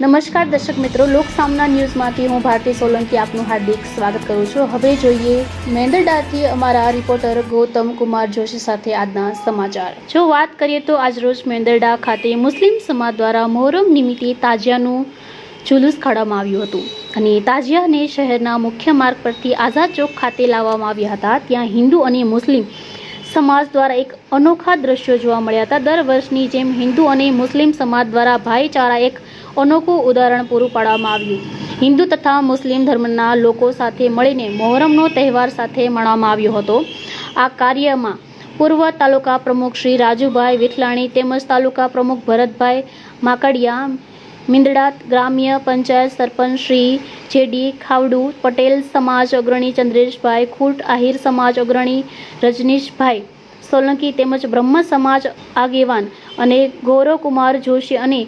નમસ્કાર દર્શક મિત્રો, લોકસામના ન્યૂઝમાંથી હું ભારતી સોલંકી આપનું હાર્દિક સ્વાગત કરું છું। હવે જોઈએ મેંદરડાથી અમારા રિપોર્ટર ગૌતમ કુમાર જોશી સાથે આજના સમાચાર। જો વાત કરીએ તો આજરોજ મેંદરડા ખાતે મુસ્લિમ સમાજ દ્વારા મોહરમ નિમિત્તે તાજિયાનું જુલુસ કાઢવામાં આવ્યું હતું અને તાજિયાને શહેરના મુખ્ય માર્ગ પરથી આઝાદ ચોક ખાતે લાવવામાં આવ્યા હતા। ત્યાં હિન્દુ અને મુસ્લિમ સમાજ દ્વારા એક અનોખા દ્રશ્યો જોવા મળ્યા હતા। દર વર્ષની જેમ હિન્દુ અને મુસ્લિમ સમાજ દ્વારા ભાઈચારા એક અનોખું ઉદાહરણ પૂરું પાડવામાં આવ્યું। હિન્દુ તથા મુસ્લિમ ધર્મના લોકો સાથે મળીને મોહરમનો તહેવાર સાથે મનાવવામાં આવ્યો હતો। આ કાર્યમાં પૂર્વ તાલુકા પ્રમુખ શ્રી રાજુભાઈ વિઠલાણી તેમજ તાલુકા પ્રમુખ ભરતભાઈ માકડિયા, મેંદરડા ગ્રામ્ય પંચાયત સરપંચ શ્રી જેડી ખાવડુ, પટેલ સમાજ અગ્રણી ચંદ્રેશભાઈ ખૂટ, આહિર સમાજ અગ્રણી રજનીશભાઈ સોલંકી તેમજ બ્રહ્મ સમાજ આગેવાન અને ગૌરવકુમાર જોશી અને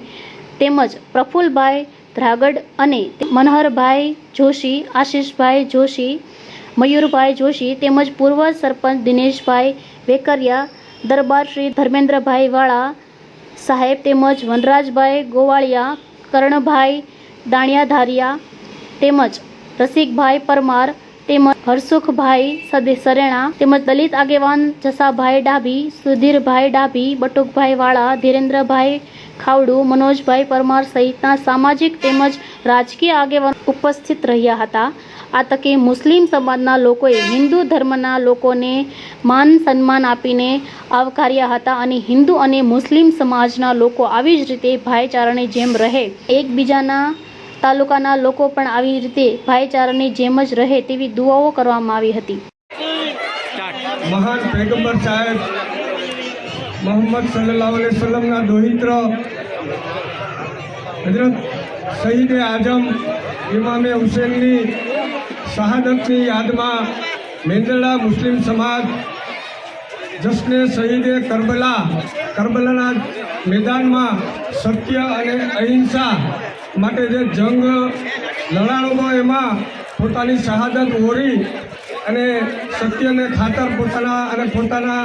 તેમજ પ્રફુલભાઈ ધ્રાગડ અને મનહરભાઈ જોશી, આશીષભાઈ જોશી, મયુરભાઈ જોશી તેમજ પૂર્વ સરપંચ દિનેશભાઈ વેકરિયા, દરબાર શ્રી ધર્મેન્દ્રભાઈ વાળા સાહેબ તેમજ વનરાજભાઈ ગોવાળિયા, કર્ણભાઈ દાણિયાધારિયા તેમજ રસિકભાઈ પરમાર તેમજ હરસુખભાઈ સરેણા તેમજ દલિત આગેવાન જસાભાઈ ડાભી, સુધીરભાઈ ડાભી, બટુકભાઈ વાળા, ધીરેન્દ્રભાઈ ખાવડુ, મનોજભાઈ પરમાર સહિતના સામાજિક તેમજ રાજકીય આગેવાન ઉપસ્થિત રહ્યા હતા। આ તકે મુસ્લિમ સમાજના લોકોએ હિન્દુ ધર્મના લોકોને માન સન્માન આપીને આવકાર્યા હતા અને હિન્દુ અને મુસ્લિમ સમાજના લોકો આવી જ રીતે ભાઈચારાની જેમ રહે, એકબીજાના તાલુકાના લોકો પણ આવી રીતે ભાઈચારાની જેમ જ રહે તેવી દુઆઓ કરવામાં આવી હતી। મહાન પૈગંબર સાહેબ મોહમ્મદ સલ્લલ્લાહુ અલૈહિ વસલ્લમના દોહિત્ર હજરત શહીદે આઝમ ઇમામે હુસૈનની શહાદતની યાદમાં મેંદરડા મુસ્લિમ સમાજ જશ્ને શહીદે કરબલાના મેદાનમાં સત્ય અને અહિંસા માટે જે જંગ લડાણો એમાં પોતાની શહાદત ઓરી અને સત્યને ખાતર પોતાના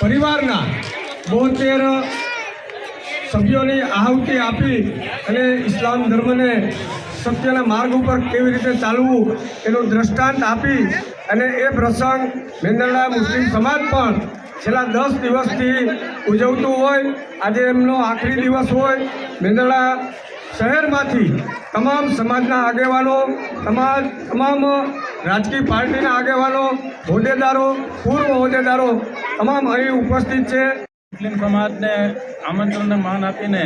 પરિવારના 72 સભ્યોની આહુતિ આપી અને ઇસ્લામ ધર્મને સત્યના માર્ગ ઉપર કેવી રીતે ચાલવું એનું દ્રષ્ટાંત આપી અને એ પ્રસંગ મેંદરડા મુસ્લિમ સમાજ પણ છેલ્લા 10 દિવસથી ઉજવતું હોય। આજે એમનો આખરી દિવસ હોય। મેંદરડા શહેરમાંથી તમામ સમાજના આગેવાનો, તમામ રાજકીય પાર્ટીના આગેવાનો, હોદ્દેદારો, પૂર્વ હોદ્દેદારો તમામ અહીં ઉપસ્થિત છે। મુસ્લિમ સમાજને આમંત્રણને માન આપીને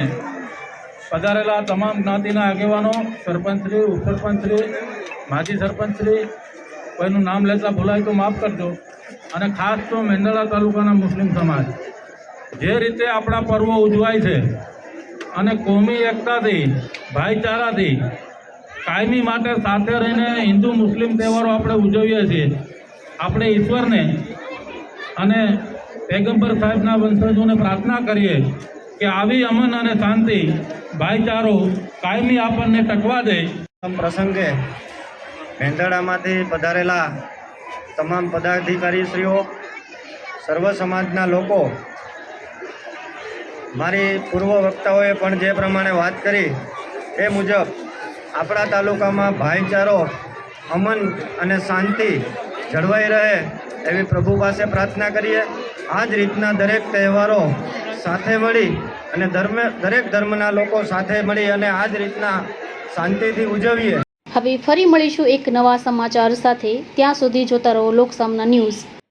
પધારેલા તમામ જ્ઞાતિના આગેવાનો, સરપંચશ્રી, ઉપસરપંચશ્રી, માજી સરપંચશ્રી, કોઈનું નામ લેતા ભૂલાય તો માફ કરજો, અને ખાસ તો મેંદરડા તાલુકાના મુસ્લિમ સમાજ જે રીતે આપણા પર્વો ઉજવાય છે અને કોમી એકતાથી, ભાઈચારાથી કાયમી માટે સાથે રહીને હિન્દુ મુસ્લિમ તહેવારો આપણે ઉજવીએ છીએ। આપણે ઈશ્વરને અને પૈગંબર સાહેબના વંશજોને પ્રાર્થના કરીએ કે આવી અમન અને શાંતિ, ભાઈચારો કાયમી આપણને ટકવા દે। પ્રસંગે મેંદરડામાંથી પધારેલા તમામ પદાધિકારીશ્રીઓ, સર્વ સમાજના લોકો, મારી પૂર્વ વક્તાઓએ પણ જે પ્રમાણે વાત કરી એ મુજબ આપણા તાલુકામાં ભાઈચારો, અમન અને શાંતિ જળવાઈ રહે એવી પ્રભુ પાસે પ્રાર્થના કરીએ। આ જ રીતના દરેક તહેવારો સાથે મળી અને દરેક ધર્મના લોકો સાથે મળી અને આ જ રીતના શાંતિથી ઉજવીએ। હવે ફરી મળીશું એક નવા સમાચાર સાથે। ત્યાં સુધી જોતા રહો લોકસામના ન્યૂઝ।